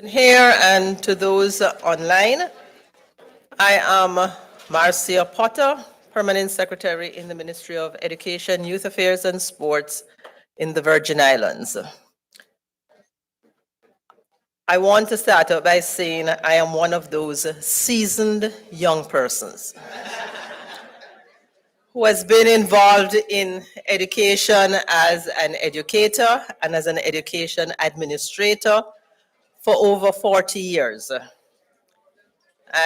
Here and to those online, I am Marcia Potter, Permanent Secretary in the Ministry of Education, Youth Affairs and Sports in the Virgin Islands. I want to start out by saying I am one of those seasoned young persons who has been involved in education as an educator and as an education administrator for over 40 years.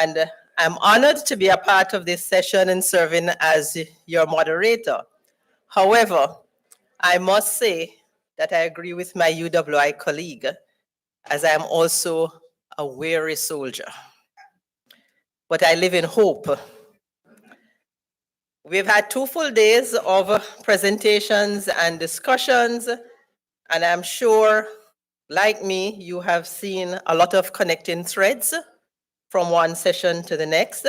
And I'm honored to be a part of this session and serving as your moderator. However, I must say that I agree with my UWI colleague, as I am also a weary soldier. But I live in hope. We've had 2 full days of presentations and discussions, and I'm sure, like me, you have seen a lot of connecting threads from one session to the next.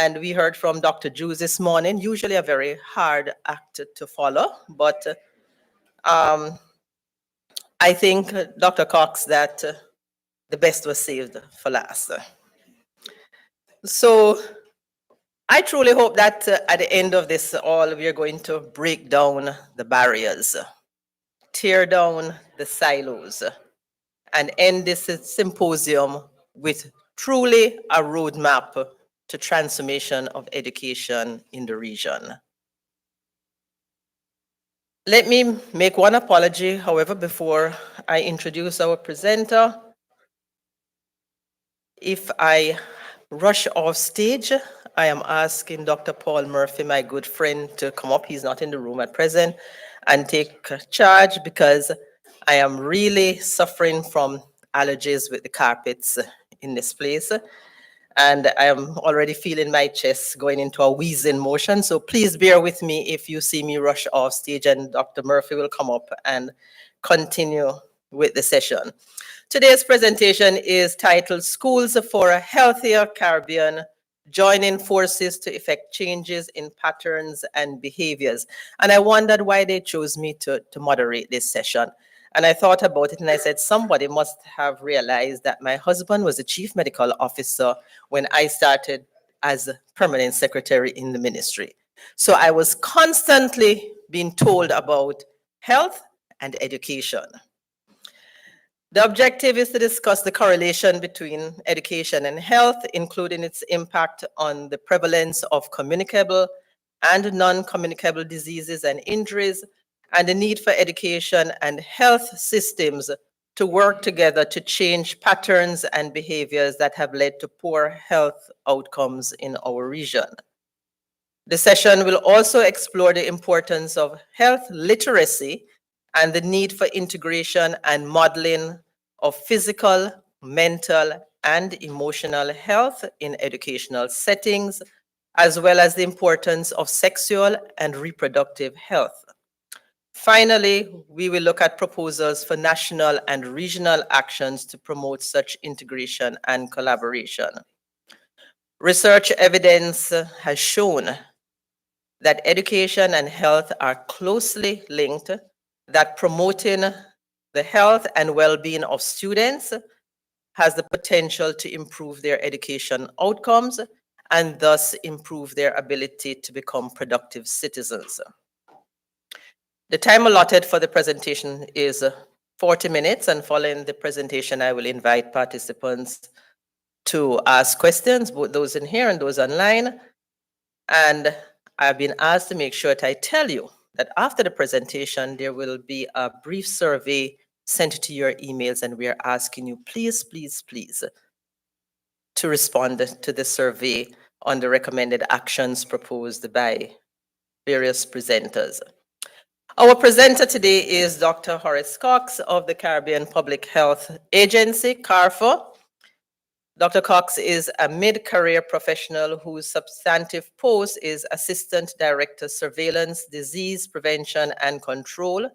And we heard from Dr. Jews this morning, usually a very hard act to follow, but I think, Dr. Cox, that the best was saved for last. So I truly hope that at the end of this all, we are going to break down the barriers, tear down the silos, and end this symposium with truly a roadmap to transformation of education in the region. Let me make one apology, however, before I introduce our presenter. If I rush off stage, I am asking Dr. Paul Murphy, my good friend, to come up. He's not in the room at present, and take charge because I am really suffering from allergies with the carpets in this place. And I am already feeling my chest going into a wheezing motion. So please bear with me if you see me rush off stage, and Dr. Murphy will come up and continue with the session. Today's presentation is titled Schools for a Healthier Caribbean, Joining Forces to Effect Changes in Patterns and Behaviors. And I wondered why they chose me to moderate this session. And I thought about it and I said, somebody must have realized that my husband was the chief medical officer when I started as a permanent secretary in the ministry. So I was constantly being told about health and education. The objective is to discuss the correlation between education and health, including its impact on the prevalence of communicable and non-communicable diseases and injuries, and the need for education and health systems to work together to change patterns and behaviors that have led to poor health outcomes in our region. The session will also explore the importance of health literacy and the need for integration and modeling of physical, mental, and emotional health in educational settings, as well as the importance of sexual and reproductive health. Finally, we will look at proposals for national and regional actions to promote such integration and collaboration. Research evidence has shown that education and health are closely linked, that promoting the health and well-being of students has the potential to improve their education outcomes and thus improve their ability to become productive citizens. The time allotted for the presentation is 40 minutes, and following the presentation, I will invite participants to ask questions, both those in here and those online. And I've been asked to make sure that I tell you that after the presentation, there will be a brief survey sent to your emails, and we are asking you, please, please, please, to respond to the survey on the recommended actions proposed by various presenters. Our presenter today is Dr. Horace Cox of the Caribbean Public Health Agency, CARFA. Dr. Cox is a mid-career professional whose substantive post is Assistant Director Surveillance, Disease Prevention and Control,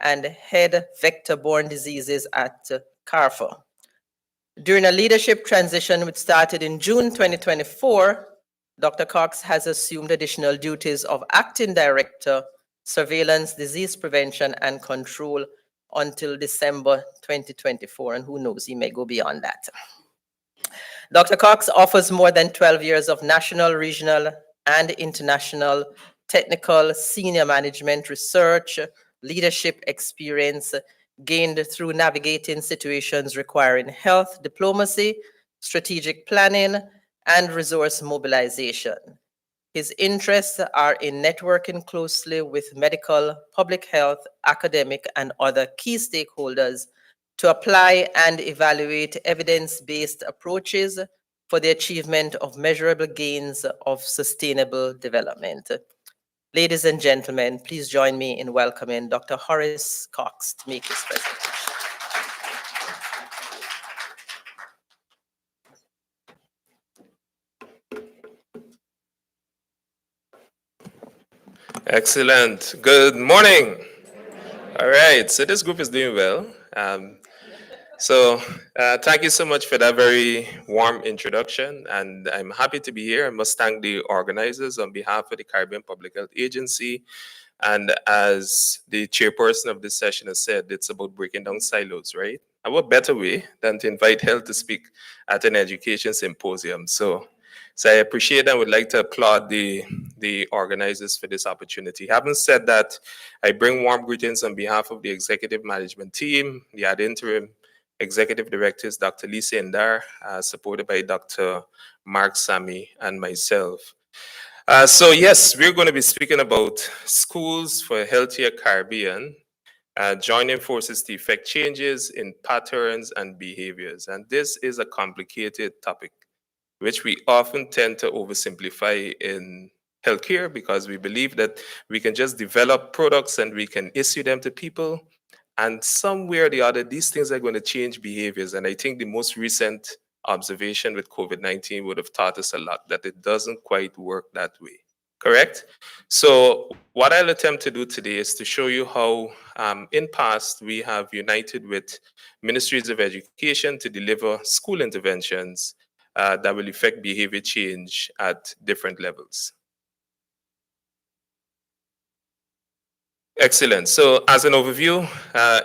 and Head Vector-Borne Diseases at CARFA. During a leadership transition which started in June 2024, Dr. Cox has assumed additional duties of Acting Director, Surveillance, Disease Prevention and Control until December 2024, and who knows, he may go beyond that. Dr. Cox offers more than 12 years of national, regional, and international technical senior management research, leadership experience gained through navigating situations requiring health diplomacy, strategic planning, and resource mobilization. His interests are in networking closely with medical, public health, academic, and other key stakeholders to apply and evaluate evidence-based approaches for the achievement of measurable gains of sustainable development. Ladies and gentlemen, please join me in welcoming Dr. Horace Cox to make his presentation. Excellent. Good morning. All right. So this group is doing well. Thank you so much for that very warm introduction. And I'm happy to be here. I must thank the organizers on behalf of the Caribbean Public Health Agency. And as the chairperson of this session has said, it's about breaking down silos, right? And what better way than to invite health to speak at an education symposium? So I appreciate and would like to applaud the organizers for this opportunity. Having said that, I bring warm greetings on behalf of the executive management team, the ad interim executive directors, Dr. Lisa Ndar, supported by Dr. Mark Sami and myself. Yes, we're going to be speaking about schools for a healthier Caribbean, joining forces to effect changes in patterns and behaviors. And this is a complicated topic, which we often tend to oversimplify in healthcare because we believe that we can just develop products and we can issue them to people. And somewhere or the other, these things are going to change behaviors. And I think the most recent observation with COVID-19 would have taught us a lot that it doesn't quite work that way. Correct? So what I'll attempt to do today is to show you how in past we have united with ministries of education to deliver school interventions that will affect behavior change at different levels. Excellent. So as an overview,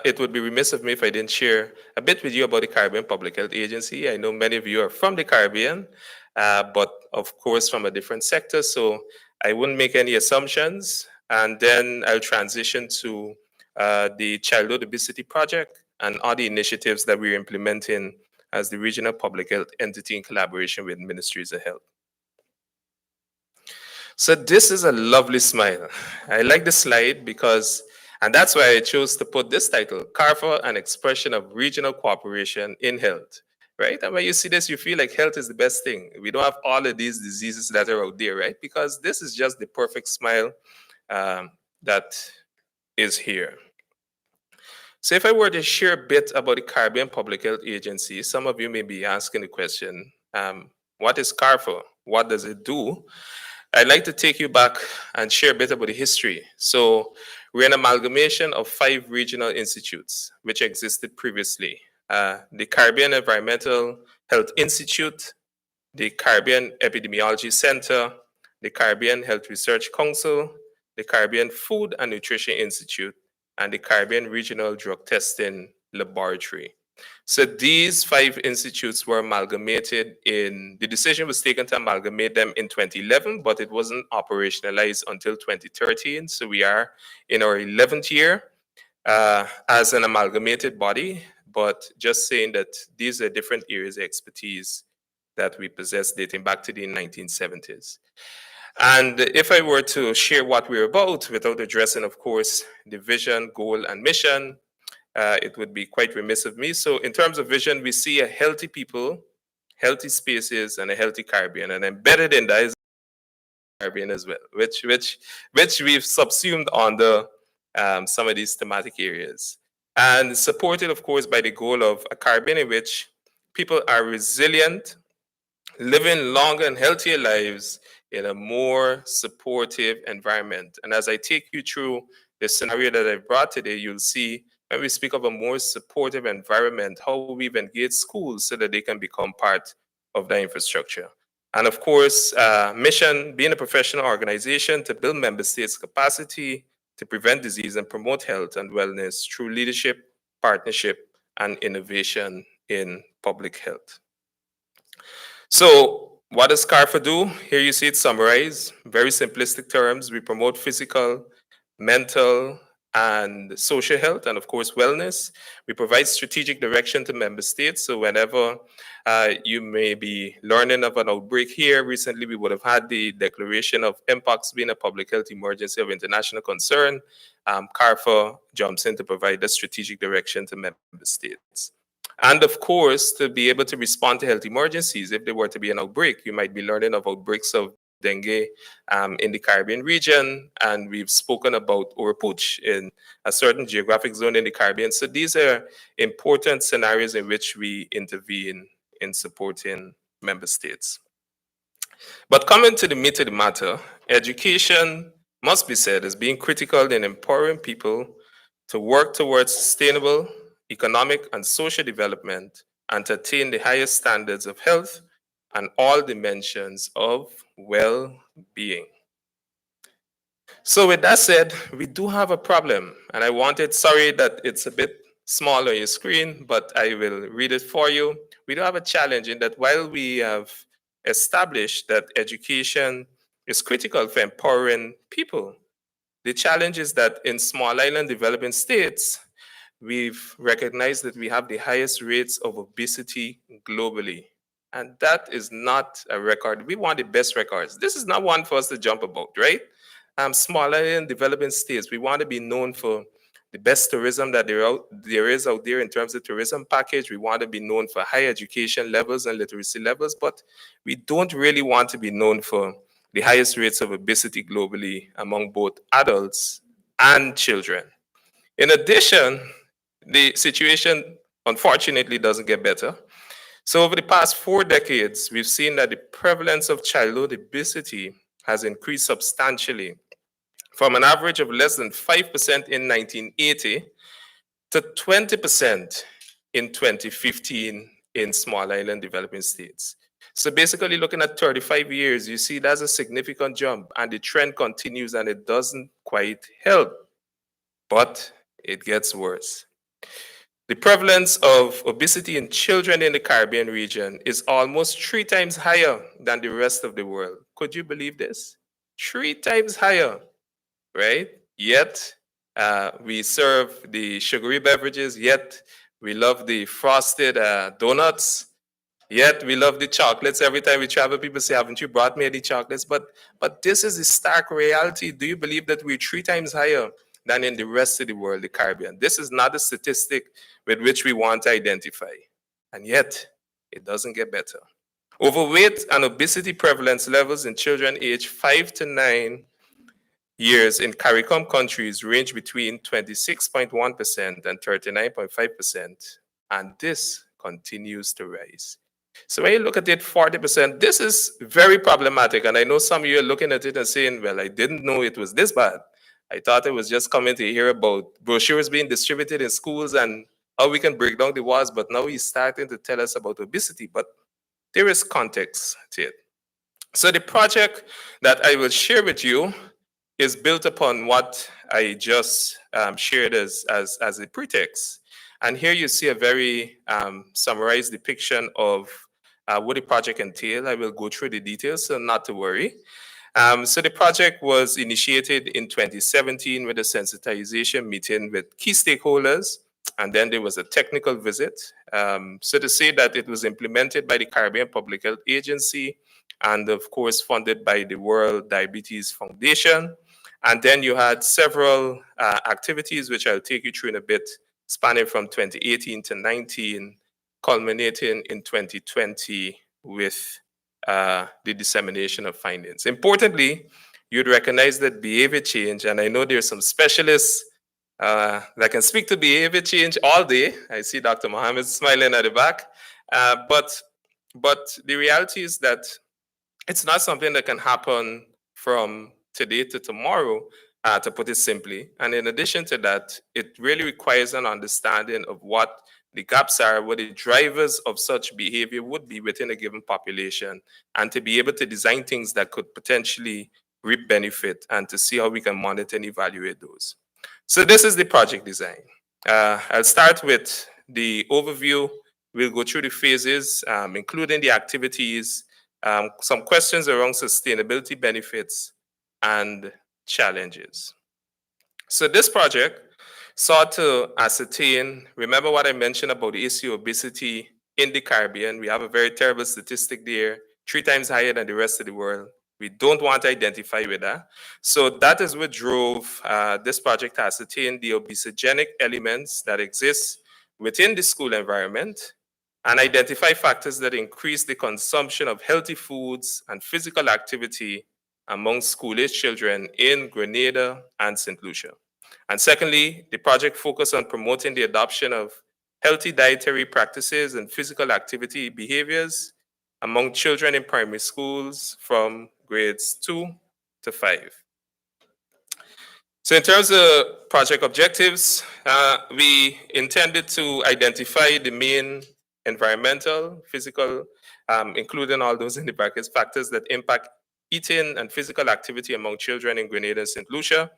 it would be remiss of me if I didn't share a bit with you about the Caribbean Public Health Agency. I know many of you are from the Caribbean, but of course from a different sector. So I wouldn't make any assumptions. And then I'll transition to the Childhood Obesity Project and other initiatives that we're implementing as the regional public health entity in collaboration with ministries of health. So this is a lovely smile. I like the slide because, and that's why I chose to put this title, CARFA, an expression of regional cooperation in health, right? And when you see this, you feel like health is the best thing. We don't have all of these diseases that are out there, right? Because this is just the perfect smile that is here. So if I were to share a bit about the Caribbean Public Health Agency, some of you may be asking the question, what is CARFA? What does it do? I'd like to take you back and share a bit about the history. So we're an amalgamation of 5 regional institutes which existed previously. The Caribbean Environmental Health Institute, the Caribbean Epidemiology Center, the Caribbean Health Research Council, the Caribbean Food and Nutrition Institute, and the Caribbean Regional Drug Testing Laboratory. So these 5 institutes were amalgamated the decision was taken to amalgamate them in 2011, but it wasn't operationalized until 2013. So we are in our 11th year as an amalgamated body, but just saying that these are different areas of expertise that we possess dating back to the 1970s. And if I were to share what we're about without addressing, of course, the vision, goal, and mission, it would be quite remiss of me. So in terms of vision, we see a healthy people, healthy spaces, and a healthy Caribbean. And embedded in that is Caribbean as well, which we've subsumed under some of these thematic areas. And supported, of course, by the goal of a Caribbean in which people are resilient, living longer and healthier lives in a more supportive environment. And as I take you through the scenario that I brought today, you'll see when we speak of a more supportive environment, how we've engaged schools so that they can become part of the infrastructure. And of course, mission, being a professional organization to build member states' capacity to prevent disease and promote health and wellness through leadership, partnership, and innovation in public health. So, what does CARFA do? Here you see it summarized. Very simplistic terms. We promote physical, mental, and social health, and of course, wellness. We provide strategic direction to member states. So, whenever you may be learning of an outbreak here, recently we would have had the declaration of mpox being a public health emergency of international concern. CARFA jumps in to provide the strategic direction to member states. And of course, to be able to respond to health emergencies, if there were to be an outbreak, you might be learning of outbreaks of dengue in the Caribbean region, and we've spoken about Oropouche in a certain geographic zone in the Caribbean. So these are important scenarios in which we intervene in supporting member states. But coming to the meat of the matter, education must be said as being critical in empowering people to work towards sustainable economic and social development and to attain the highest standards of health and all dimensions of well-being. So with that said, we do have a problem, and I wanted, sorry that it's a bit small on your screen, but I will read it for you. We do have a challenge in that while we have established that education is critical for empowering people, the challenge is that in small island developing states, we've recognized that we have the highest rates of obesity globally. And that is not a record. We want the best records. This is not one for us to jump about, right? Smaller and developing states, we want to be known for the best tourism that there is out there in terms of tourism package. We want to be known for high education levels and literacy levels, but we don't really want to be known for the highest rates of obesity globally among both adults and children. In addition, the situation unfortunately doesn't get better. So over the past 4 decades, we've seen that the prevalence of childhood obesity has increased substantially from an average of less than 5% in 1980 to 20% in 2015 in small island developing states. So basically looking at 35 years, you see that's a significant jump, and the trend continues and it doesn't quite help, but it gets worse. The prevalence of obesity in children in the Caribbean region is almost 3 times higher than the rest of the world. Could you believe this? 3 times higher, right? Yet we serve the sugary beverages, yet we love the frosted donuts, yet we love the chocolates. Every time we travel, people say, haven't you brought me any chocolates? But this is the stark reality. Do you believe that we're 3 times higher than in the rest of the world, the Caribbean? This is not a statistic with which we want to identify. And yet, it doesn't get better. Overweight and obesity prevalence levels in children aged 5 to 9 years in CARICOM countries range between 26.1% and 39.5%, and this continues to rise. So when you look at it, 40%, this is very problematic. And I know some of you are looking at it and saying, well, I didn't know it was this bad. I thought it was just coming to hear about brochures being distributed in schools and how we can break down the walls, but now he's starting to tell us about obesity. But there is context to it. So the project that I will share with you is built upon what I just shared as a pretext. And here you see a very summarized depiction of what the project entails. I will go through the details, so not to worry. So the project was initiated in 2017 with a sensitization meeting with key stakeholders, and then there was a technical visit. So to say that it was implemented by the Caribbean Public Health Agency, and of course funded by the World Diabetes Foundation. And then you had several activities, which I'll take you through in a bit, spanning from 2018 to 19, culminating in 2020 with the dissemination of findings. Importantly, you'd recognize that behavior change, and I know there's some specialists that can speak to behavior change all day. I see Dr. Mohammed smiling at the back. But the reality is that it's not something that can happen from today to tomorrow, to put it simply. And in addition to that, it really requires an understanding of what the gaps are, what the drivers of such behavior would be within a given population, and to be able to design things that could potentially reap benefit and to see how we can monitor and evaluate those. So this is the project design. I'll start with the overview. We'll go through the phases, including the activities, some questions around sustainability benefits and challenges. So this project sought to ascertain, remember what I mentioned about the issue of obesity in the Caribbean. We have a very terrible statistic there, 3 times higher than the rest of the world. We don't want to identify with that. So that is what drove this project to ascertain the obesogenic elements that exist within the school environment and identify factors that increase the consumption of healthy foods and physical activity among school-age children in Grenada and St. Lucia. And secondly, the project focused on promoting the adoption of healthy dietary practices and physical activity behaviors among children in primary schools from grades 2 to 5. So in terms of project objectives, we intended to identify the main environmental, physical, including all those in the brackets, factors that impact eating and physical activity among children in Grenada and St. Lucia.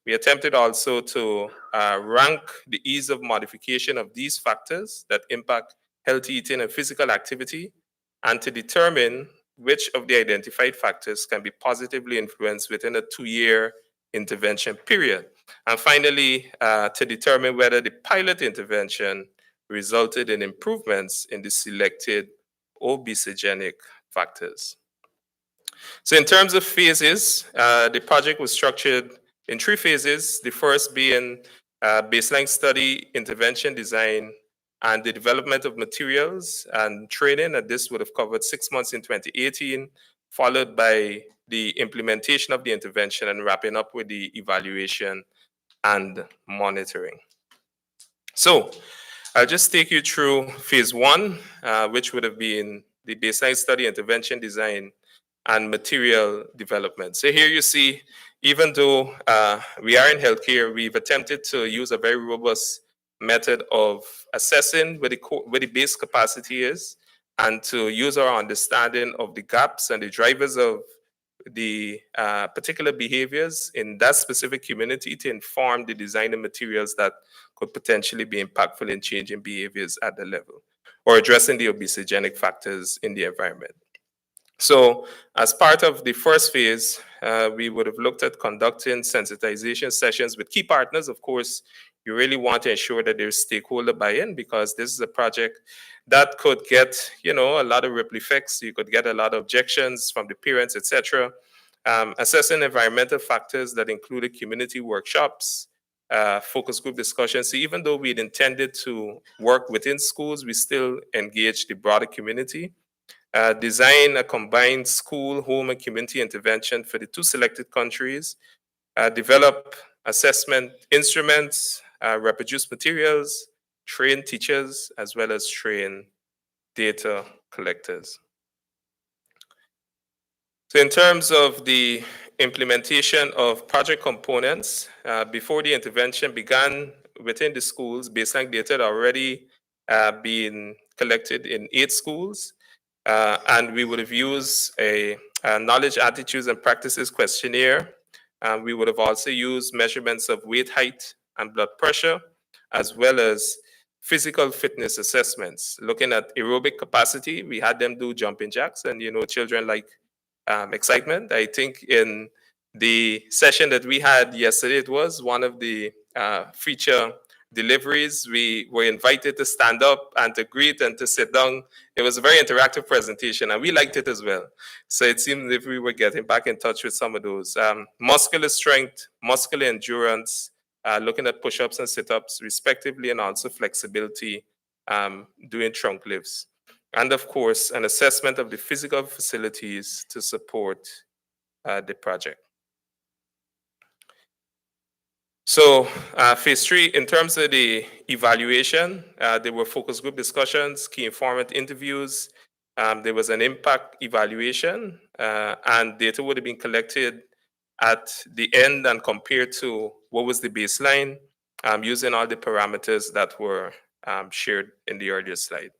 We attempted also to rank the ease of modification of these factors that impact healthy eating and physical activity, and to determine which of the identified factors can be positively influenced within a 2-year intervention period. And finally, to determine whether the pilot intervention resulted in improvements in the selected obesogenic factors. So in terms of phases, the project was structured in 3 phases, the first being baseline study, intervention design, and the development of materials and training, and this would have covered 6 months in 2018, followed by the implementation of the intervention and wrapping up with the evaluation and monitoring. So I'll just take you through phase one, which would have been the baseline study, intervention design, and material development. So here you see, even though we are in healthcare, we've attempted to use a very robust method of assessing where the base capacity is, and to use our understanding of the gaps and the drivers of the particular behaviors in that specific community to inform the design of materials that could potentially be impactful in changing behaviors at the level or addressing the obesogenic factors in the environment. So as part of the first phase, we would have looked at conducting sensitization sessions with key partners. Of course, you really want to ensure that there's stakeholder buy-in, because this is a project that could get, a lot of ripple effects. You could get a lot of objections from the parents, etc. Assessing environmental factors that included community workshops, focus group discussions. So even though we'd intended to work within schools, we still engaged the broader community. Design a combined school, home, and community intervention for the 2 selected countries. Develop assessment instruments, reproduce materials, train teachers, as well as train data collectors. So in terms of the implementation of project components, before the intervention began within the schools, baseline data had already been collected in 8 schools. And we would have used a knowledge, attitudes, and practices questionnaire. We would have also used measurements of weight, height, and blood pressure, as well as physical fitness assessments. Looking at aerobic capacity, we had them do jumping jacks, and children like excitement. I think in the session that we had yesterday, it was one of the feature deliveries. We were invited to stand up and to greet and to sit down. It was a very interactive presentation, and we liked it as well. So it seemed if we were getting back in touch with some of those. Muscular strength, muscular endurance, looking at push-ups and sit-ups respectively, and also flexibility, doing trunk lifts. And of course, an assessment of the physical facilities to support the project. So phase 3, in terms of the evaluation, there were focus group discussions, key informant interviews. There was an impact evaluation, and data would have been collected at the end and compared to what was the baseline, using all the parameters that were shared in the earlier slide.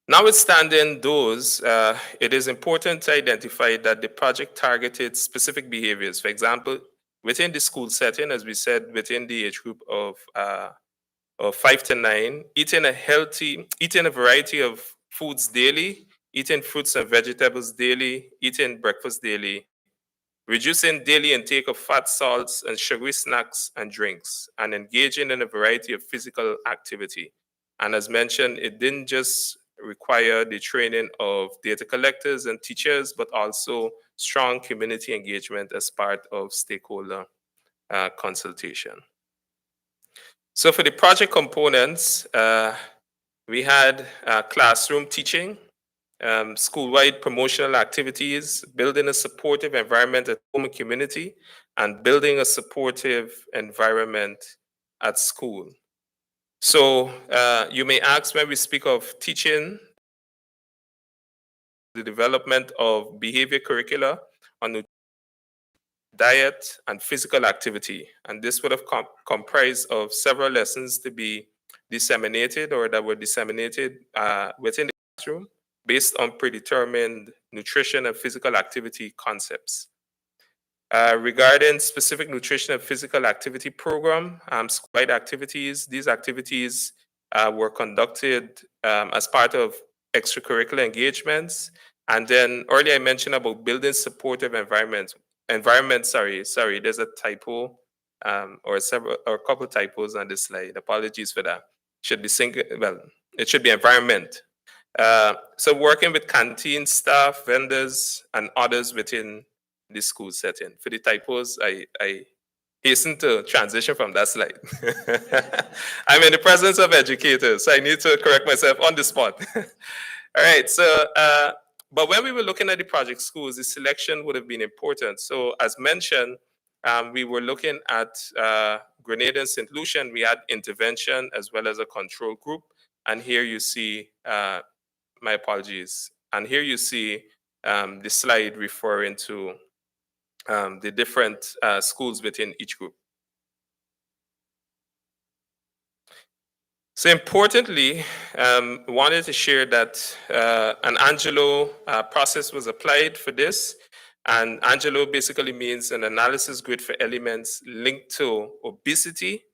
Notwithstanding those, it is important to identify that the project targeted specific behaviors. For example, within the school setting, as we said, within the age group of 5 to 9, eating a variety of foods daily, eating fruits and vegetables daily, eating breakfast daily, reducing daily intake of fat, salts, and sugary snacks and drinks, and engaging in a variety of physical activity. And as mentioned, it didn't just require the training of data collectors and teachers, but also strong community engagement as part of stakeholder consultation. So for the project components, we had classroom teaching, school-wide promotional activities, building a supportive environment at home and community, and building a supportive environment at school. So you may ask, when we speak of teaching, the development of behavior curricula on diet and physical activity. And this would have comprised of several lessons to be disseminated or that were disseminated within the classroom based on predetermined nutrition and physical activity concepts. Regarding specific nutrition and physical activity program, school-wide activities, these activities were conducted as part of extracurricular engagements. And then earlier I mentioned about building supportive environment, sorry, there's a typo or a couple typos on this slide. Apologies for that. It should be environment. So working with canteen staff, vendors, and others within the school setting. For the typos, I hasten to transition from that slide. I'm in the presence of educators, so I need to correct myself on the spot. All right, so, but when we were looking at the project schools, the selection would have been important. So as mentioned, we were looking at Grenada and St. Lucian. We had intervention as well as a control group. And here you see, my apologies. And here you see the slide referring to the different schools within each group. So importantly, wanted to share that an Angelo process was applied for this. And Angelo basically means an analysis grid for elements linked to obesity.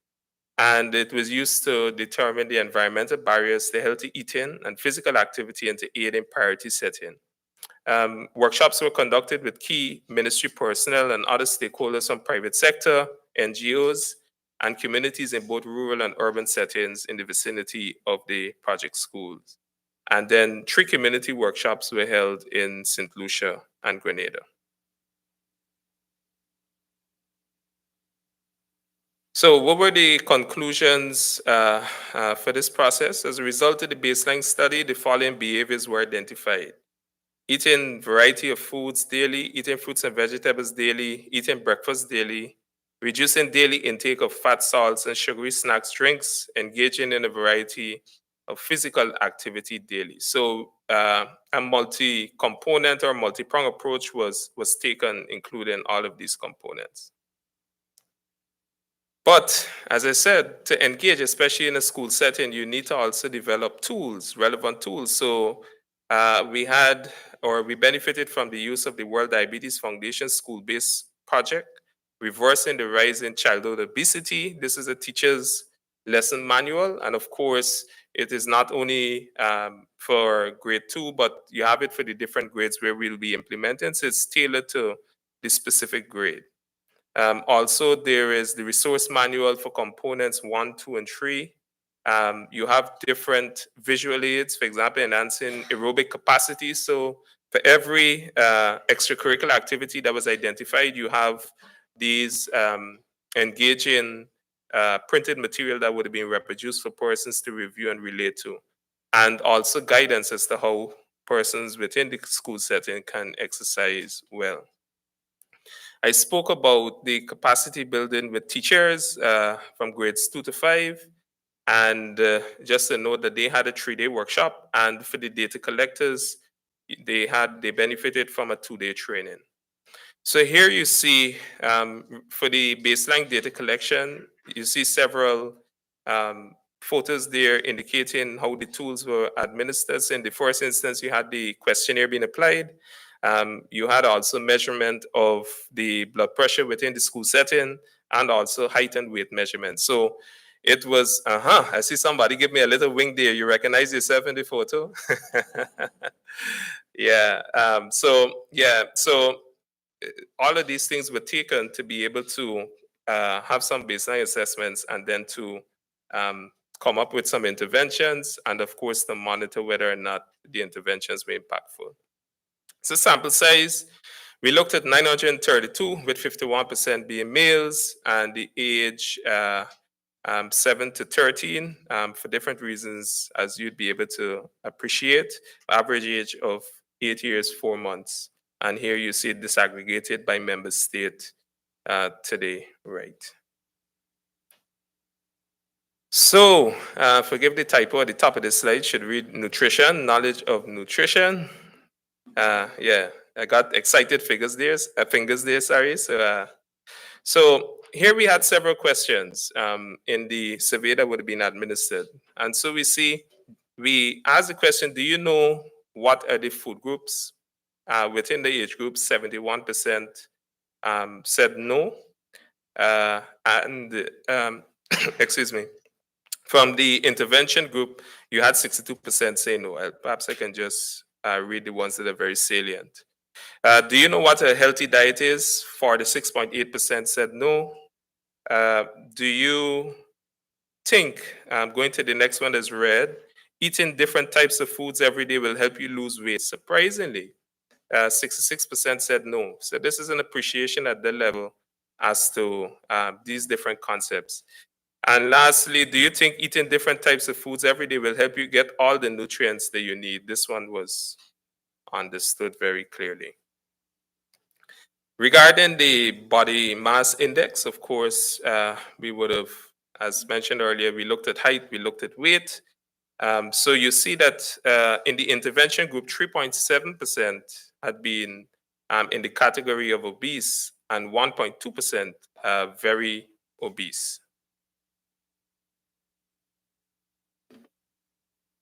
And it was used to determine the environmental barriers to healthy eating and physical activity and to aid in priority setting. Workshops were conducted with key ministry personnel and other stakeholders from private sector, NGOs, and communities in both rural and urban settings in the vicinity of the project schools. And then 3 community workshops were held in St. Lucia and Grenada. So what were the conclusions for this process? As a result of the baseline study, the following behaviors were identified: eating variety of foods daily, eating fruits and vegetables daily, eating breakfast daily, reducing daily intake of fat, salts, and sugary snacks, drinks, engaging in a variety of physical activity daily. So a multi-component or multi-prong approach was taken, including all of these components. But as I said, to engage, especially in a school setting, you need to also develop tools, relevant tools. So we benefited from the use of the World Diabetes Foundation school-based project, reversing the rise in childhood obesity. This is a teacher's lesson manual. And of course, it is not only for grade 2, but you have it for the different grades where we'll be implementing. So it's tailored to the specific grade. Also, there is the resource manual for components 1, 2, and 3. You have different visual aids, for example, enhancing aerobic capacity. So for every extracurricular activity that was identified, you have these engaging printed material that would have been reproduced for persons to review and relate to. And also guidance as to how persons within the school setting can exercise well. I spoke about the capacity building with teachers from grades 2 to 5. And just to note that they had a 3-day workshop. And for the data collectors, they benefited from a 2-day training. So here you see, for the baseline data collection, you see several photos there indicating how the tools were administered. So in the first instance, you had the questionnaire being applied. You had also measurement of the blood pressure within the school setting and also height and weight measurement. So it was, I see somebody give me a little wink there. You recognize yourself in the photo? Yeah. So all of these things were taken to be able to have some baseline assessments and then to um, come up with some interventions and, of course, to monitor whether or not the interventions were impactful. So sample size, we looked at 932 with 51% being males and the age 7 to 13 for different reasons, as you'd be able to appreciate. Average age of 8 years, 4 months. And here you see it disaggregated by member state today, right? So, forgive the typo at the top of the slide, should read nutrition, knowledge of nutrition. Yeah, I got excited fingers there, sorry. So here we had several questions in the survey that would have been administered. And so we asked the question, do you know what are the food groups? Within the age group, 71% said no. And excuse me, from the intervention group, you had 62% say no. Perhaps I can just read the ones that are very salient. Do you know what a healthy diet is? 46.8% said no. Do you think, going to the next one is red, eating different types of foods every day will help you lose weight? Surprisingly, 66% said no. So this is an appreciation at the level as to these different concepts. And lastly, do you think eating different types of foods every day will help you get all the nutrients that you need? This one was understood very clearly. Regarding the body mass index, of course, we would have, as mentioned earlier, we looked at height, we looked at weight. So you see that in the intervention group, 3.7% had been in the category of obese and 1.2% very obese.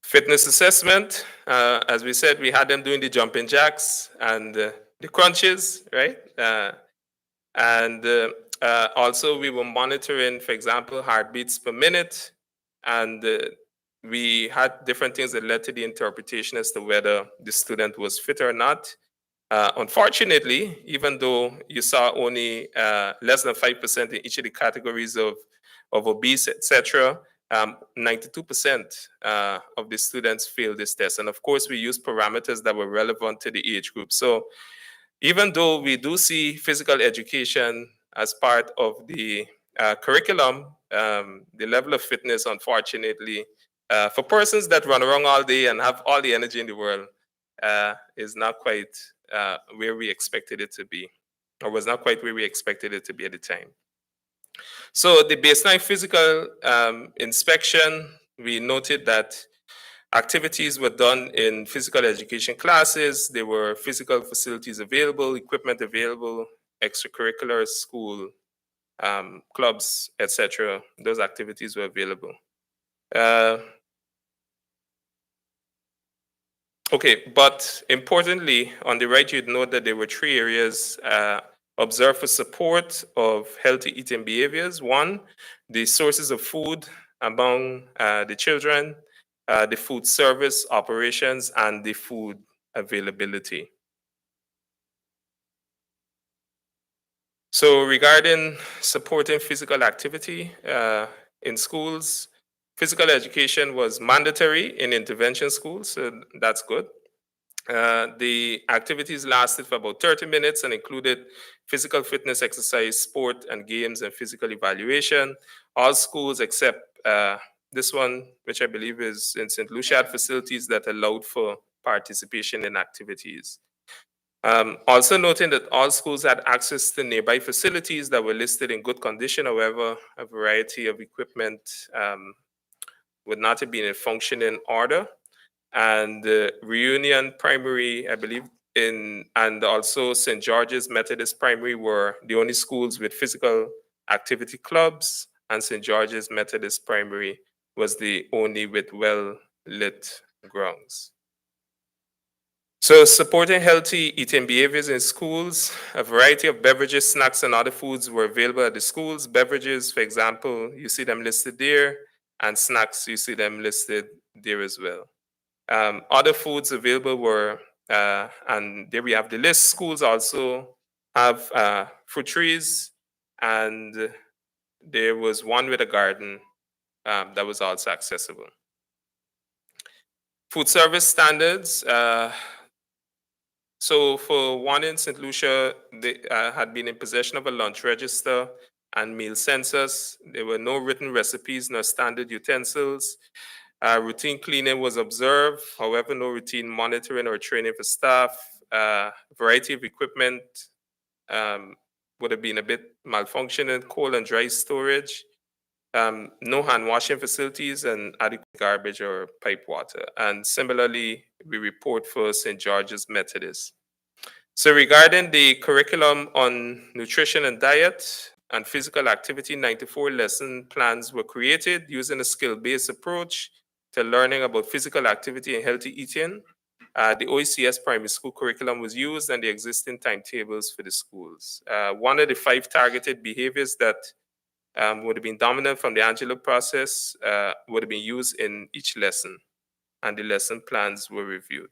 Fitness assessment, as we said, we had them doing the jumping jacks and the crunches, right? And also we were monitoring, for example, heartbeats per minute. And we had different things that led to the interpretation as to whether the student was fit or not. Unfortunately, even though you saw only less than 5% in each of the categories of obese, etc., 92% of the students failed this test. And of course, we used parameters that were relevant to the age group. So even though we do see physical education as part of the curriculum, the level of fitness, unfortunately, for persons that run around all day and have all the energy in the world, is not quite where we expected it to be, or was not quite where we expected it to be at the time. So the baseline physical inspection, we noted that activities were done in physical education classes. There were physical facilities available, equipment available, extracurriculars, school, clubs, etc. Those activities were available. Okay, but importantly, on the right, you'd note that there were 3 areas observed for support of healthy eating behaviors. One, the sources of food among the children, the food service operations, and the food availability. So regarding supporting physical activity in schools, physical education was mandatory in intervention schools, so that's good. The activities lasted for about 30 minutes and included physical fitness, exercise, sport, and games, and physical evaluation. All schools except this one, which I believe is in St. Lucia, had facilities that allowed for participation in activities. Also noting that all schools had access to nearby facilities that were listed in good condition. However, a variety of equipment would not have been in functioning order. And Reunion Primary, I believe, and also St. George's Methodist Primary were the only schools with physical activity clubs, and St. George's Methodist Primary was the only with well-lit grounds. So supporting healthy eating behaviors in schools, a variety of beverages, snacks, and other foods were available at the schools. Beverages, for example, you see them listed there, and snacks, you see them listed there as well. Other foods available were, and there we have the list. Schools also have fruit trees, and there was one with a garden that was also accessible. Food service standards. So for one in St. Lucia, they had been in possession of a lunch register and meal census. There were no written recipes nor standard utensils. Routine cleaning was observed, however, no routine monitoring or training for staff. Variety of equipment would have been a bit malfunctioning, cold and dry storage. No hand washing facilities and adequate garbage or pipe water. And similarly, we report for St. George's Methodist. So regarding the curriculum on nutrition and diet and physical activity, 94 lesson plans were created using a skill-based approach to learning about physical activity and healthy eating. The OECS primary school curriculum was used and the existing timetables for the schools. One of the 5 targeted behaviors that would have been dominant from the Angelo process would have been used in each lesson, and the lesson plans were reviewed.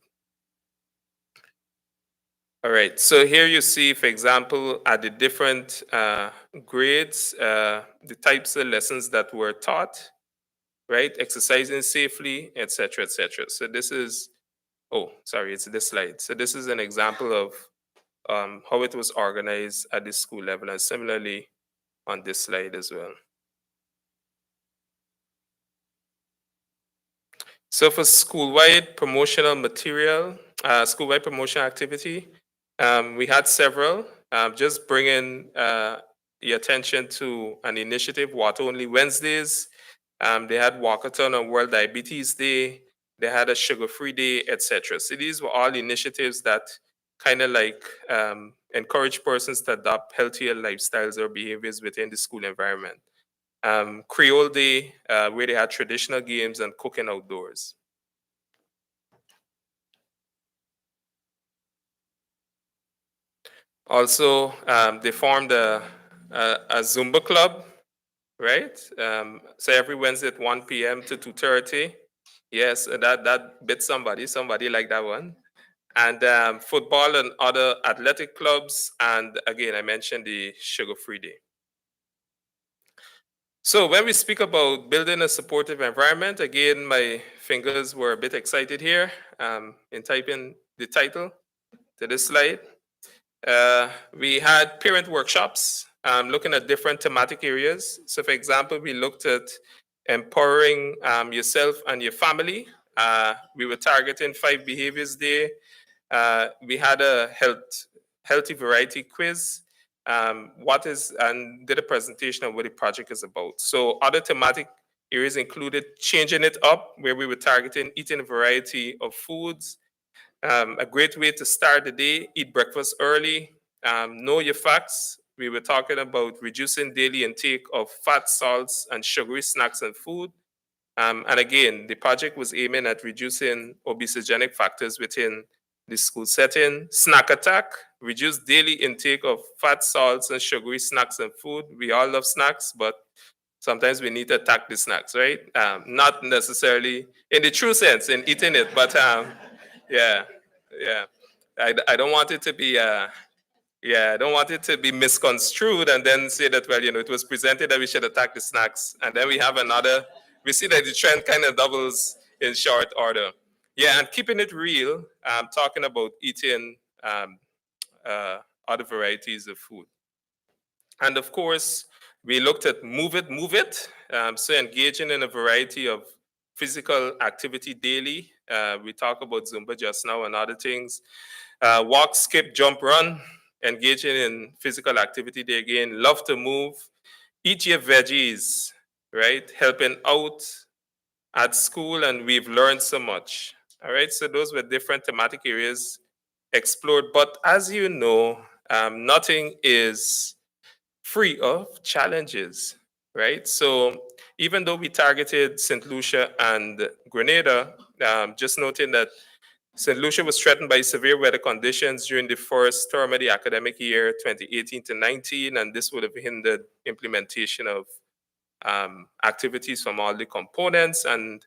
All right, so here you see, for example, at the different grades, the types of lessons that were taught, right? Exercising safely, etc., etc. So this is, oh, sorry, it's this slide. So this is an example of how it was organized at the school level, and similarly on this slide as well. So for school-wide promotional material, school-wide promotion activity, we had several. Just bringing your attention to an initiative, Water Only Wednesdays. They had Walkathon on World Diabetes Day. They had a sugar-free day, etc. So these were all initiatives that kind of like encourage persons to adopt healthier lifestyles or behaviors within the school environment. Creole Day, where they had traditional games and cooking outdoors. Also, they formed a Zumba club, right? So every Wednesday at 1 p.m. to 2:30. Yes, that bit somebody liked that one. And football and other athletic clubs. And again, I mentioned the sugar-free day. So when we speak about building a supportive environment, again, my fingers were a bit excited here in typing the title to this slide. We had parent workshops looking at different thematic areas. So for example, we looked at empowering yourself and your family. We were targeting 5 behaviors there. We had a healthy variety quiz. And did a presentation of what the project is about. So other thematic areas included changing it up, where we were targeting eating a variety of foods. A great way to start the day, eat breakfast early. Know your facts. We were talking about reducing daily intake of fat, salts, and sugary snacks and food. And again, the project was aiming at reducing obesogenic factors within the school setting. Snack attack, reduce daily intake of fat, salts, and sugary snacks and food. We all love snacks, but sometimes we need to attack the snacks, right? Not necessarily in the true sense in eating it, but yeah, yeah. I don't want it to be I don't want it to be misconstrued and then say that, well, it was presented that we should attack the snacks. And then we have another, we see that the trend kind of doubles in short order. Yeah, and keeping it real, talking about eating other varieties of food. And of course, we looked at move it. So engaging in a variety of physical activity daily. We talked about Zumba just now and other things. Walk, skip, jump, run, engaging in physical activity there again. Love to move. Eat your veggies, right? Helping out at school, and we've learned so much. All right, so those were different thematic areas explored. But as you know, nothing is free of challenges, right? So even though we targeted St. Lucia and Grenada, just noting that St. Lucia was threatened by severe weather conditions during the first term of the academic year 2018 to 19, and this would have hindered implementation of activities from all the components. And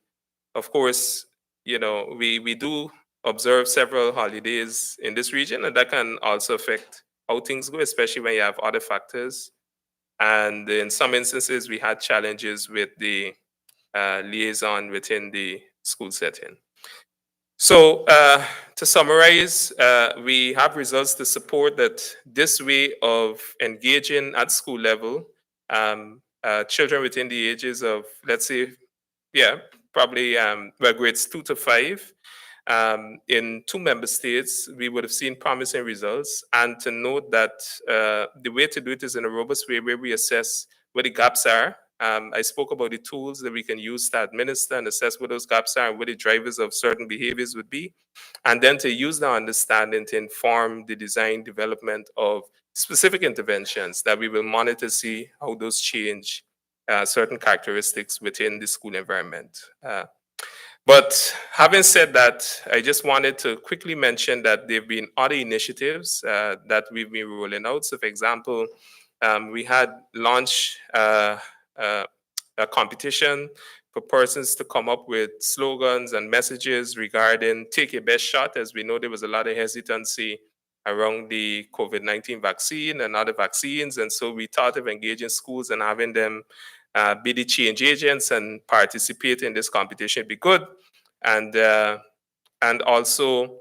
of course, we do observe several holidays in this region, and that can also affect how things go, especially when you have other factors. And in some instances, we had challenges with the liaison within the school setting. So, to summarize, we have results to support that this way of engaging at school level, children within the ages of, let's say, yeah, probably well, grades 2 to 5, in 2 member states, we would have seen promising results. And to note that the way to do it is in a robust way where we assess where the gaps are. I spoke about the tools that we can use to administer and assess where those gaps are and where the drivers of certain behaviors would be. And then to use that understanding to inform the design development of specific interventions that we will monitor, see how those change certain characteristics within the school environment. But having said that, I just wanted to quickly mention that there have been other initiatives that we've been rolling out. So, for example, we had launched a competition for persons to come up with slogans and messages regarding take your best shot. As we know, there was a lot of hesitancy around the COVID-19 vaccine and other vaccines. And so we thought of engaging schools and having them be the change agents and participate in this competition be good. And also,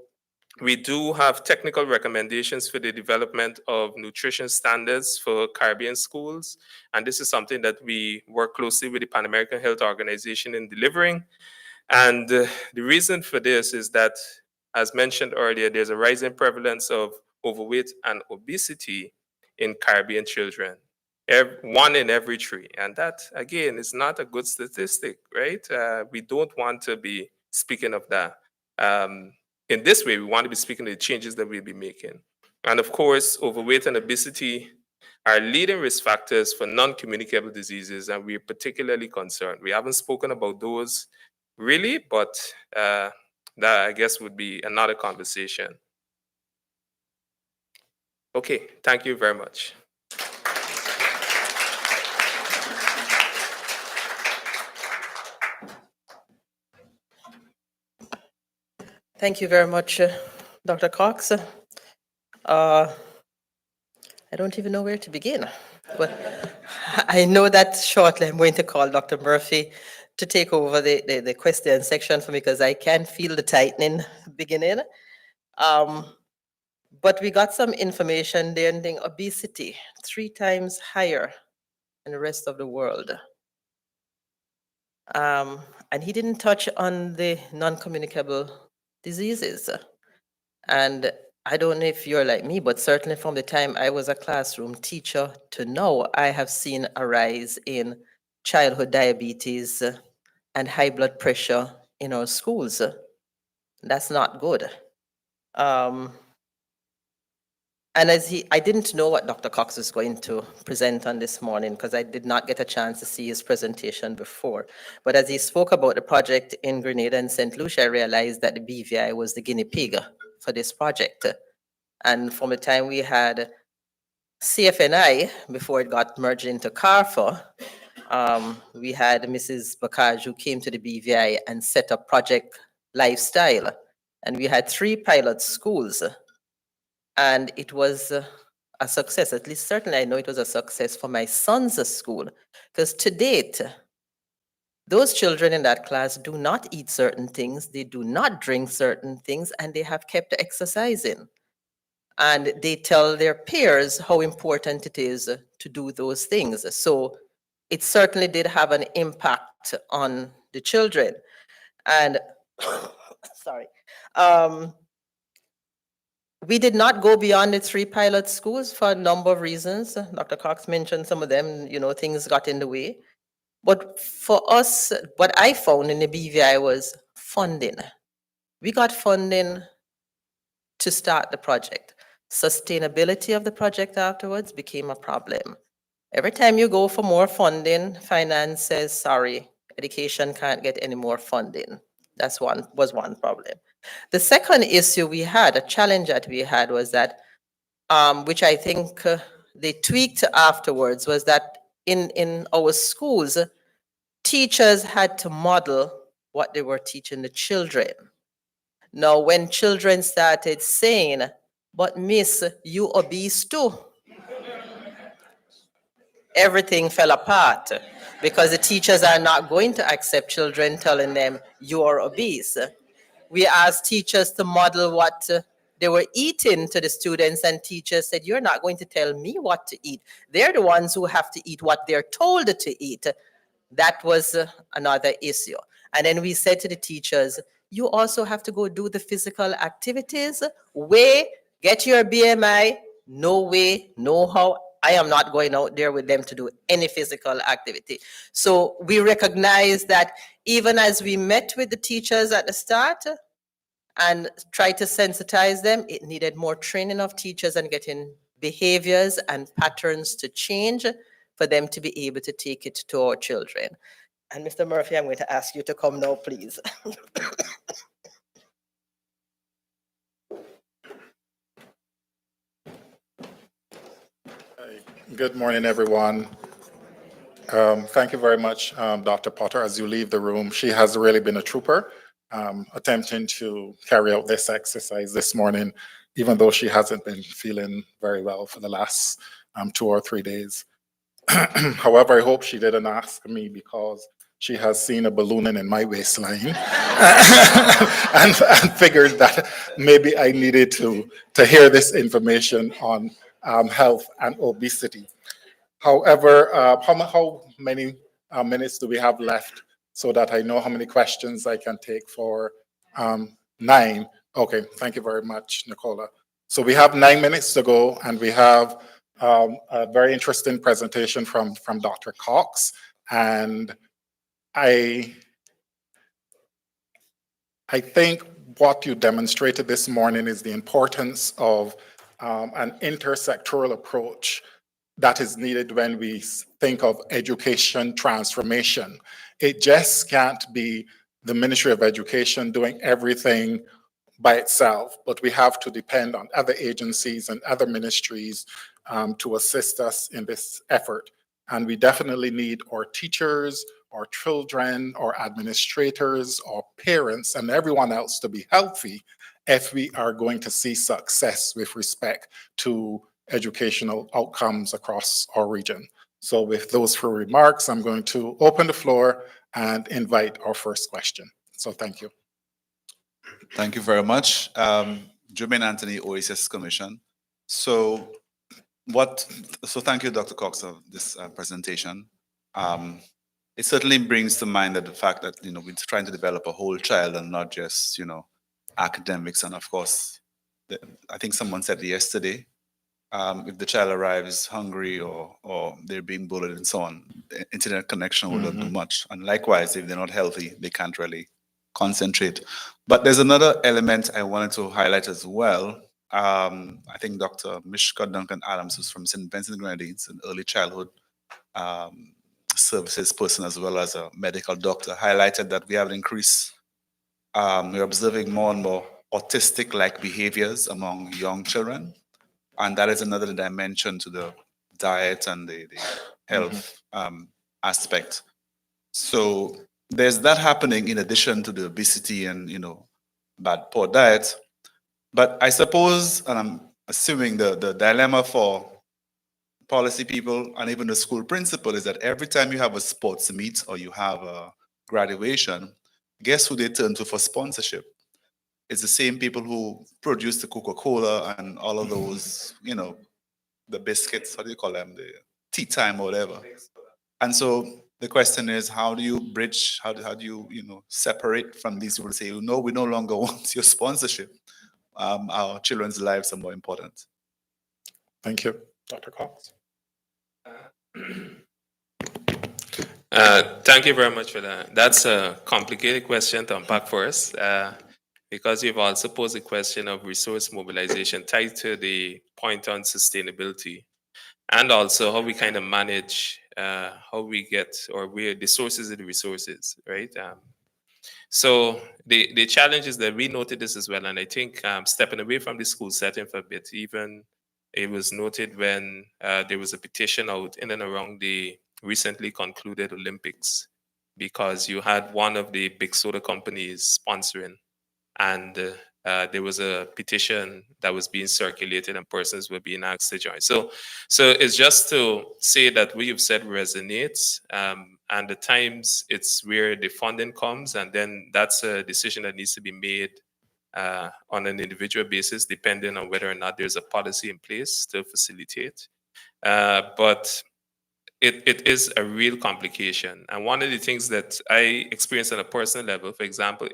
we do have technical recommendations for the development of nutrition standards for Caribbean schools. And this is something that we work closely with the Pan American Health Organization in delivering. And the reason for this is that, as mentioned earlier, there's a rising prevalence of overweight and obesity in Caribbean children. 1 in every 3. And that, again, is not a good statistic, right? We don't want to be speaking of that. In this way, we want to be speaking of the changes that we'll be making. And of course, overweight and obesity are leading risk factors for non-communicable diseases, and we're particularly concerned. We haven't spoken about those really, but that, I guess, would be another conversation. Okay, thank you very much. Thank you very much, Dr. Cox. I don't even know where to begin, but I know that shortly I'm going to call Dr. Murphy to take over the question section for me because I can feel the tightening beginning. But we got some information there, and obesity 3 times higher than the rest of the world. And he didn't touch on the non-communicable diseases. And I don't know if you're like me, but certainly from the time I was a classroom teacher to now, I have seen a rise in childhood diabetes and high blood pressure in our schools. That's not good. And I didn't know what Dr. Cox was going to present on this morning because I did not get a chance to see his presentation before. But as he spoke about the project in Grenada and St. Lucia, I realized that the BVI was the guinea pig for this project. And from the time we had CFNI, before it got merged into CARFA, we had Mrs. Bakaj who came to the BVI and set up Project Lifestyle. And we had 3 pilot schools. And it was a success. At least certainly I know it was a success for my son's school. Because to date, those children in that class do not eat certain things, they do not drink certain things, and they have kept exercising. And they tell their peers how important it is to do those things. So it certainly did have an impact on the children. And sorry. We did not go beyond the 3 pilot schools for a number of reasons. Dr. Cox mentioned some of them, things got in the way. But for us, what I found in the BVI was funding. We got funding to start the project. Sustainability of the project afterwards became a problem. Every time you go for more funding, finance says, sorry, education can't get any more funding. That's one problem. The second issue we had, a challenge that we had, was that, which I think they tweaked afterwards, was that in our schools, teachers had to model what they were teaching the children. Now, when children started saying, "But miss, you obese too," everything fell apart because the teachers are not going to accept children telling them you are obese. We asked teachers to model what they were eating to the students, and teachers said, "You're not going to tell me what to eat. They're the ones who have to eat what they're told to eat." That was another issue. And then we said to the teachers, "You also have to go do the physical activities, weigh, get your BMI. No way, no how. I am not going out there with them to do any physical activity." So we recognize that even as we met with the teachers at the start and tried to sensitize them, it needed more training of teachers and getting behaviors and patterns to change for them to be able to take it to our children. And Mr. Murphy, I'm going to ask you to come now, please. Good morning, everyone. Thank you very much, Dr. Potter. As you leave the room, she has really been a trooper, attempting to carry out this exercise this morning, even though she hasn't been feeling very well for the last 2 or 3 days. However, I hope she didn't ask me because she has seen a ballooning in my waistline and figured that maybe I needed to hear this information on health and obesity. However, how many minutes do we have left so that I know how many questions I can take for 9? Okay, thank you very much, Nicola. So we have 9 minutes to go, and we have a very interesting presentation from Dr. Cox. And I I think what you demonstrated this morning is the importance of an intersectoral approach that is needed when we think of education transformation. It just can't be the Ministry of Education doing everything by itself, but we have to depend on other agencies and other ministries to assist us in this effort. And we definitely need our teachers, our children, our administrators, our parents, and everyone else to be healthy if we are going to see success with respect to educational outcomes across our region. So with those few remarks, I'm going to open the floor and invite our first question. So thank you. Thank you very much. Jermaine Anthony, OSS Commission. So thank you, Dr. Cox, for this presentation. It certainly brings to mind that the fact that, we're trying to develop a whole child and not just, academics. And of course, I think someone said yesterday, if the child arrives hungry or they're being bullied and so on, the internet connection will not do much. And likewise, if they're not healthy, they can't really concentrate. But there's another element I wanted to highlight as well. I think Dr. Mishka Duncan Adams, who's from St. Vincent Grenadines, an early childhood services person as well as a medical doctor, highlighted that we have an increase. We're observing more and more autistic-like behaviors among young children. And that is another dimension to the diet and the health aspect. So there's that happening in addition to the obesity and, bad, poor diet. But I suppose, and I'm assuming the dilemma for policy people and even the school principal is that every time you have a sports meet or you have a graduation, guess who they turn to for sponsorship? It's the same people who produce the Coca-Cola and all of those, the biscuits, what do you call them? The tea time or whatever. And so the question is, how do you bridge, how do you, separate from these people to say, no, we no longer want your sponsorship. Our children's lives are more important. Thank you. Dr. Cox. Thank you very much for that. That's a complicated question to unpack for us, because you've also posed a question of resource mobilization tied to the point on sustainability, and also how we kind of manage how we get or where the sources of the resources, right? So the challenges that we noted this as well, and I think stepping away from the school setting for a bit, even it was noted when there was a petition out in and around the recently concluded Olympics, because you had one of the big soda companies sponsoring, and there was a petition that was being circulated and persons were being asked to join. So it's just to say that what you've said resonates, and the times it's where the funding comes, and then that's a decision that needs to be made on an individual basis, depending on whether or not there's a policy in place to facilitate. But it is a real complication. And one of the things that I experience on a personal level, for example,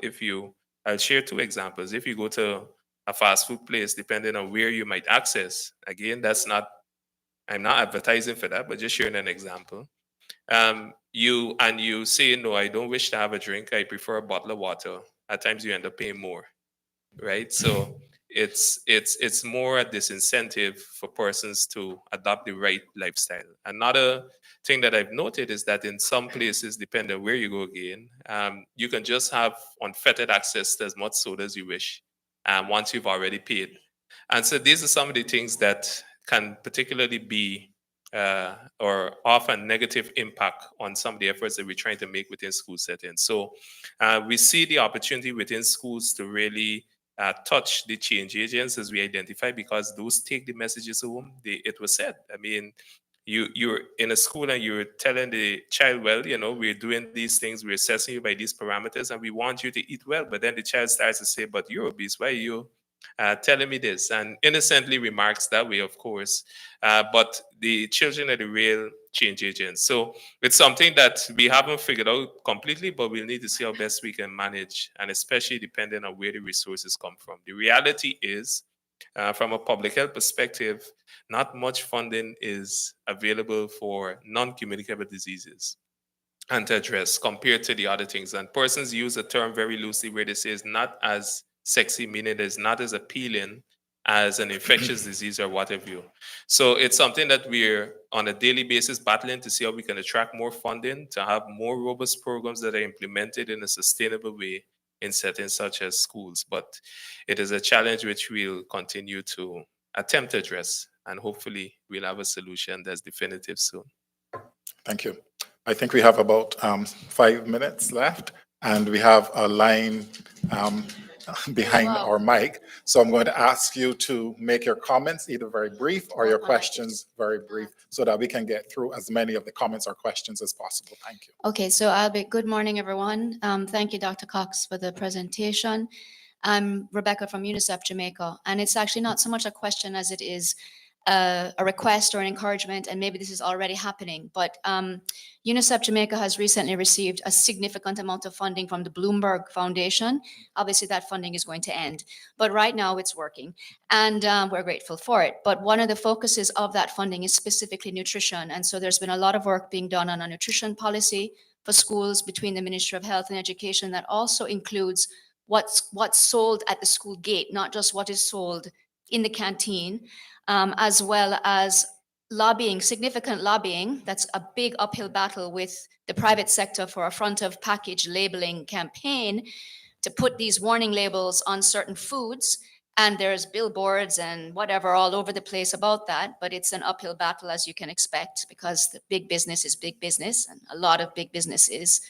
I'll share two examples. If you go to a fast food place, depending on where you might access, again, I'm not advertising for that, but just sharing an example. You say, no, I don't wish to have a drink. I prefer a bottle of water. At times you end up paying more, right? So it's more a disincentive for persons to adopt the right lifestyle. Another thing that I've noted is that in some places, depending on where you go again, you can just have unfettered access to as much soda as you wish, once you've already paid. And so these are some of the things that can particularly be or often negative impact on some of the efforts that we're trying to make within school settings. So we see the opportunity within schools to really touch the change agents as we identify, because those take the messages home. It was said. I mean, you're in a school and you're telling the child, well, we're doing these things, we're assessing you by these parameters, and we want you to eat well. But then the child starts to say, but you're obese. Why are you telling me this? And innocently remarks that way, of course. But the children are the real change agents. So it's something that we haven't figured out completely, but we'll need to see how best we can manage, and especially depending on where the resources come from. The reality is, from a public health perspective, not much funding is available for non-communicable diseases and to address compared to the other things. And persons use the term very loosely where they say it's not as sexy, meaning it's not as appealing as an infectious disease or what have you. So it's something that we're on a daily basis battling to see how we can attract more funding, to have more robust programs that are implemented in a sustainable way in settings such as schools. But it is a challenge which we'll continue to attempt to address, and hopefully we'll have a solution that's definitive soon. Thank you. I think we have about 5 minutes left, and we have a line behind Wow. our mic. So I'm going to ask you to make your comments either very brief or your questions very brief, so that we can get through as many of the comments or questions as possible. Thank you. Okay, so good morning, everyone. Thank you, Dr. Cox, for the presentation. I'm Rebecca from UNICEF Jamaica, and it's actually not so much a question as it is a request or an encouragement, and maybe this is already happening, but UNICEF Jamaica has recently received a significant amount of funding from the Bloomberg Foundation. Obviously, that funding is going to end, but right now it's working, and we're grateful for it. But one of the focuses of that funding is specifically nutrition, and so there's been a lot of work being done on a nutrition policy for schools between the Ministry of Health and Education that also includes what's sold at the school gate, not just what is sold in the canteen, as well as lobbying, significant lobbying. That's a big uphill battle with the private sector for a front of package labeling campaign to put these warning labels on certain foods. And there's billboards and whatever all over the place about that, but it's an uphill battle, as you can expect, because the big business is big business, and a lot of big business is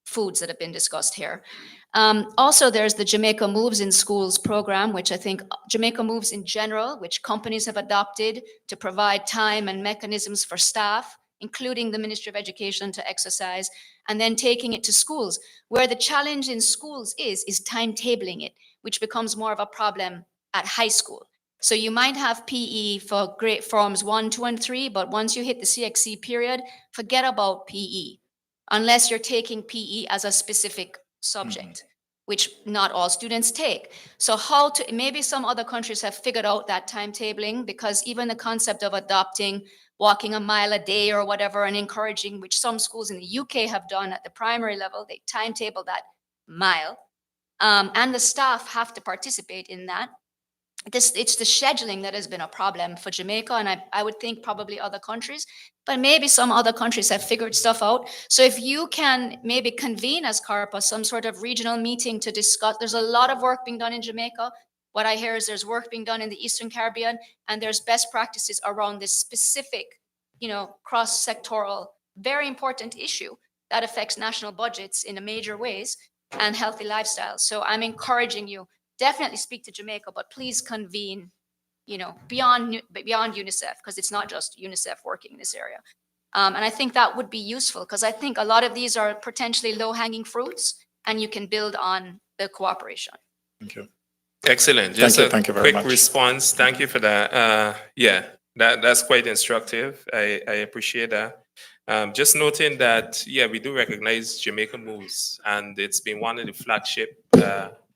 foods that have been discussed here. Also, there's the Jamaica Moves in Schools program, which I think Jamaica Moves in general, which companies have adopted to provide time and mechanisms for staff, including the Ministry of Education, to exercise, and then taking it to schools. Where the challenge in schools is timetabling it, which becomes more of a problem at high school. So you might have PE for grade forms 1, 2, and 3, but once you hit the CXC period, forget about PE, unless you're taking PE as a specific subject, which not all students take. So maybe some other countries have figured out that timetabling, because even the concept of adopting walking a mile a day or whatever and encouraging, which some schools in the UK have done at the primary level, they timetable that mile. And the staff have to participate in that. it's the scheduling that has been a problem for Jamaica, and I would think probably other countries, but maybe some other countries have figured stuff out. So if you can maybe convene as CARPA some sort of regional meeting to discuss, there's a lot of work being done in Jamaica. What I hear is there's work being done in the Eastern Caribbean, and there's best practices around this specific, cross-sectoral, very important issue that affects national budgets in a major ways and healthy lifestyles. So I'm encouraging you, definitely speak to Jamaica, but please convene, beyond UNICEF, because it's not just UNICEF working in this area. And I think that would be useful, because I think a lot of these are potentially low-hanging fruits, and you can build on the cooperation. Thank you. Excellent. Just Thank you very quick much. response. Thank you for that. Yeah, that's quite instructive. I appreciate that. Just noting that, yeah, we do recognize Jamaica Moves, and it's been one of the flagship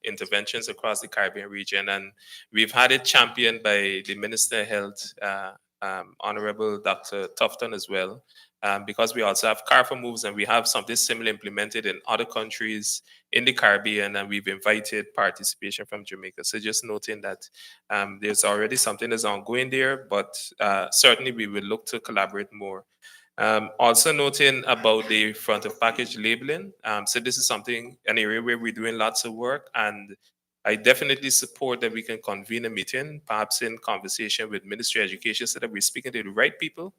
interventions across the Caribbean region. And we've had it championed by the Minister of Health, Honorable Dr. Tufton as well, because we also have CARFA Moves, and we have something similar implemented in other countries in the Caribbean, and we've invited participation from Jamaica. So just noting that there's already something that's ongoing there, but certainly we will look to collaborate more. Also noting about the front of package labeling. So this is an area where we're doing lots of work, and I definitely support that we can convene a meeting, perhaps in conversation with Ministry of Education, so that we're speaking to the right people.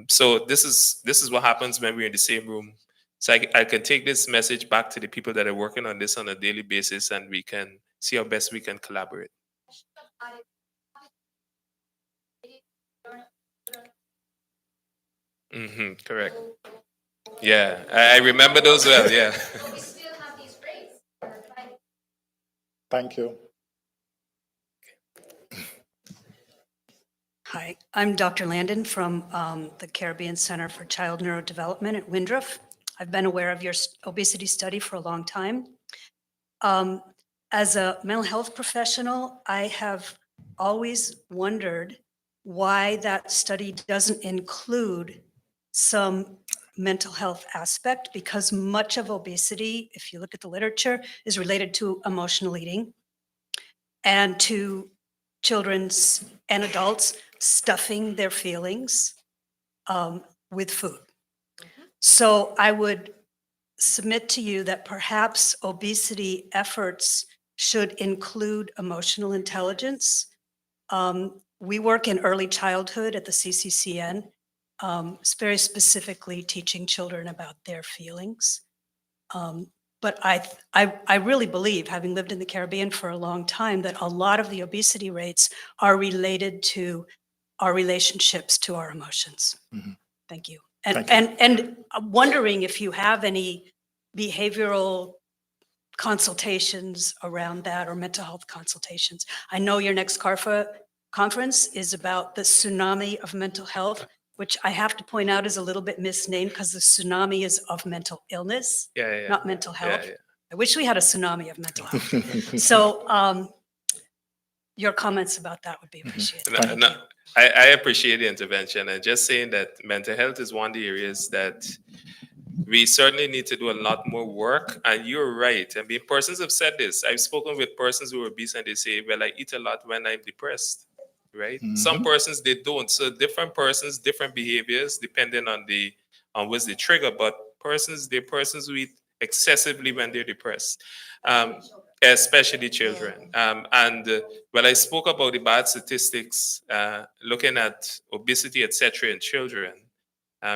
So this is what happens when we're in the same room. So I can take this message back to the people that are working on this on a daily basis, and we can see how best we can collaborate. Correct. Yeah, I remember those well. Yeah. Thank you. Hi, I'm Dr. Landon from the Caribbean Center for Child Neurodevelopment at Windruff. I've been aware of your obesity study for a long time. As a mental health professional, I have always wondered why that study doesn't include some mental health aspect, because much of obesity, if you look at the literature, is related to emotional eating and to children's and adults stuffing their feelings with food. So I would submit to you that perhaps obesity efforts should include emotional intelligence. We work in early childhood at the CCCN, very specifically teaching children about their feelings. But I really believe, having lived in the Caribbean for a long time, that a lot of the obesity rates are related to our relationships to our emotions. Mhm. Thank you. Thank And I'm wondering if you have any behavioral consultations around that, or mental health consultations. I know your next CARFA conference is about the tsunami of mental health, which I have to point out is a little bit misnamed, because the tsunami is of mental illness, Yeah. not mental health. Yeah. I wish we had a tsunami of mental health. So your comments about that would be appreciated. Thank you. I appreciate the intervention, and just saying that mental health is one of the areas that we certainly need to do a lot more work. And you're right. I mean, persons have said this. I've spoken with persons who are obese, and they say, well, I eat a lot when I'm depressed, right? Some persons, they don't. So different persons, different behaviors, depending on what's the trigger. But they're persons who eat excessively when they're depressed. Especially children. When I spoke about the bad statistics, looking at obesity, etc., in children,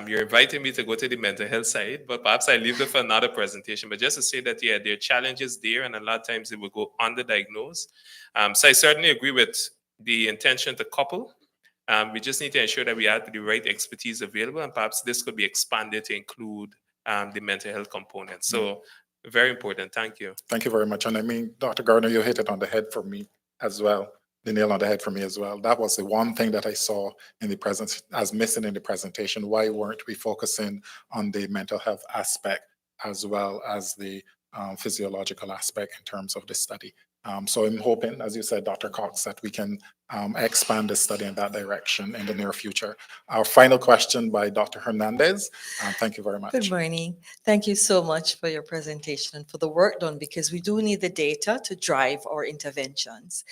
you're inviting me to go to the mental health side, but perhaps I leave it for another presentation. But just to say that, yeah, there are challenges there, and a lot of times it will go underdiagnosed. So I certainly agree with the intention to couple. We just need to ensure that we have the right expertise available, and perhaps this could be expanded to include the mental health component. So very important. Thank you. Thank you very much. And I mean, Dr. Gardner, you hit it on the head for me as well, the nail on the head for me as well. That was the one thing that I saw in the present as missing in the presentation. Why weren't we focusing on the mental health aspect as well as the physiological aspect in terms of the study? So I'm hoping, as you said, Dr. Cox, that we can expand the study in that direction in the near future. Our final question by Dr. Hernandez. Thank you very much. Good morning. Thank you so much for your presentation and for the work done, because we do need the data to drive our interventions.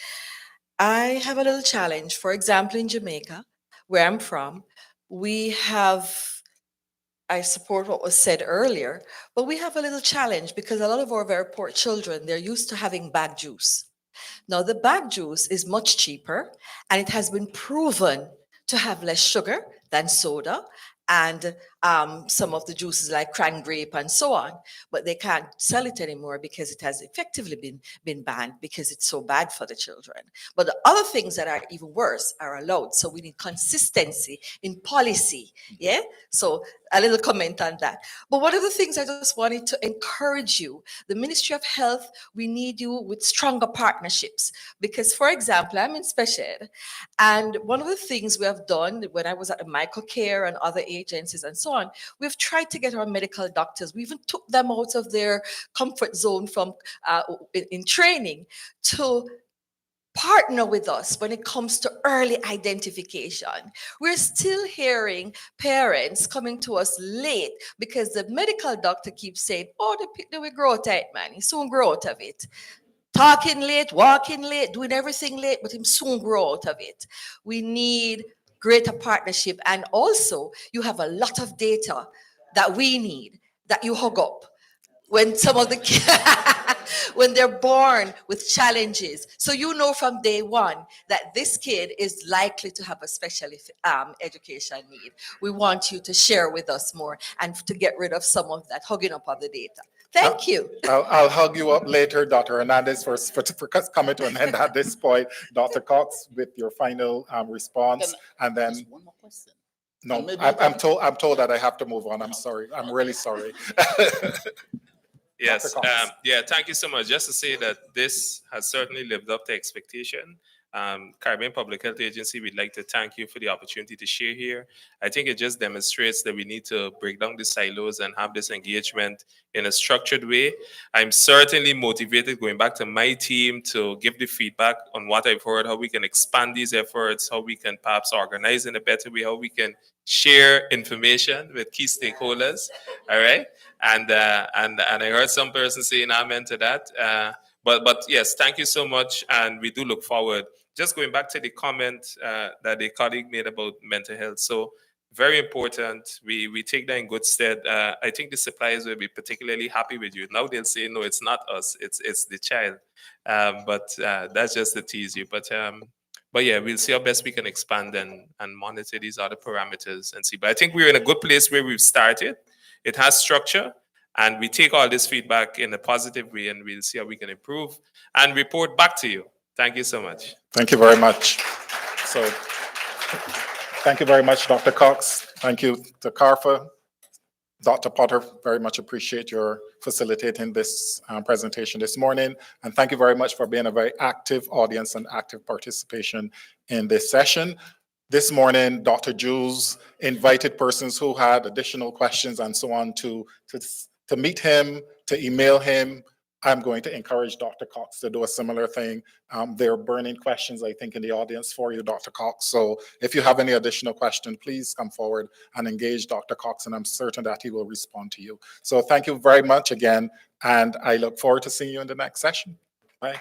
I have a little challenge. For example, in Jamaica, where I'm from, we have, I support what was said earlier, but we have a little challenge because a lot of our very poor children, they're used to having bag juice. Now, the bag juice is much cheaper and it has been proven to have less sugar than soda and some of the juices like cran grape and so on. But they can't sell it anymore because it has effectively been banned because it's so bad for the children. But the other things that are even worse are allowed. So we need consistency in policy. Yeah. So a little comment on that. But one of the things I just wanted to encourage you, the Ministry of Health, we need you with stronger partnerships. Because, for example, I'm in special ed, and one of the things we have done when I was at the Michael Care and other agencies and so on, we've tried to get our medical doctors. We even took them out of their comfort zone from in training to partner with us when it comes to early identification. We're still hearing parents coming to us late because the medical doctor keeps saying, oh, the will grow tight, man. He soon grow out of it. Talking late, walking late, doing everything late, but him soon grow out of it. We need greater partnership. And also, you have a lot of data that we need that you hug up when some of the when they're born with challenges, so you know from day one that this kid is likely to have a special education need. We want you to share with us more and to get rid of some of that hugging up of the data. Thank you. I'll hug you up later, Dr. Hernandez, for coming to an end at this point. Dr. Cox, with your final response, and then. One more question. No, maybe I'm told that I have to move on. I'm sorry. I'm really sorry. Yes. Dr. Cox. Yeah, thank you so much. Just to say that this has certainly lived up to expectation. Caribbean Public Health Agency, we'd like to thank you for the opportunity to share here. I think it just demonstrates that we need to break down the silos and have this engagement in a structured way. I'm certainly motivated going back to my team to give the feedback on what I've heard, how we can expand these efforts, how we can perhaps organize in a better way, how we can share information with key stakeholders. All right. And I heard some person saying amen to that. But yes, thank you so much. And we do look forward. Just going back to the comment that a colleague made about mental health. So very important. We take that in good stead. I think the suppliers will be particularly happy with you. Now they'll say, no, it's not us. It's the child. But that's just to tease you. But yeah, we'll see how best we can expand and monitor these other parameters and see. But I think we're in a good place where we've started. It has structure, and we take all this feedback in a positive way, and we'll see how we can improve and report back to you. Thank you so much. Thank you very much. So, thank you very much, Dr. Cox. Thank you to CARFA. Dr. Potter, very much appreciate your facilitating this presentation this morning. And thank you very much for being a very active audience and active participation in this session. This morning, Dr. Jules invited persons who had additional questions and so on to meet him, to email him. I'm going to encourage Dr. Cox to do a similar thing. There are burning questions, I think, in the audience for you, Dr. Cox. So if you have any additional question, please come forward and engage Dr. Cox, and I'm certain that he will respond to you. So thank you very much again, and I look forward to seeing you in the next session. Bye.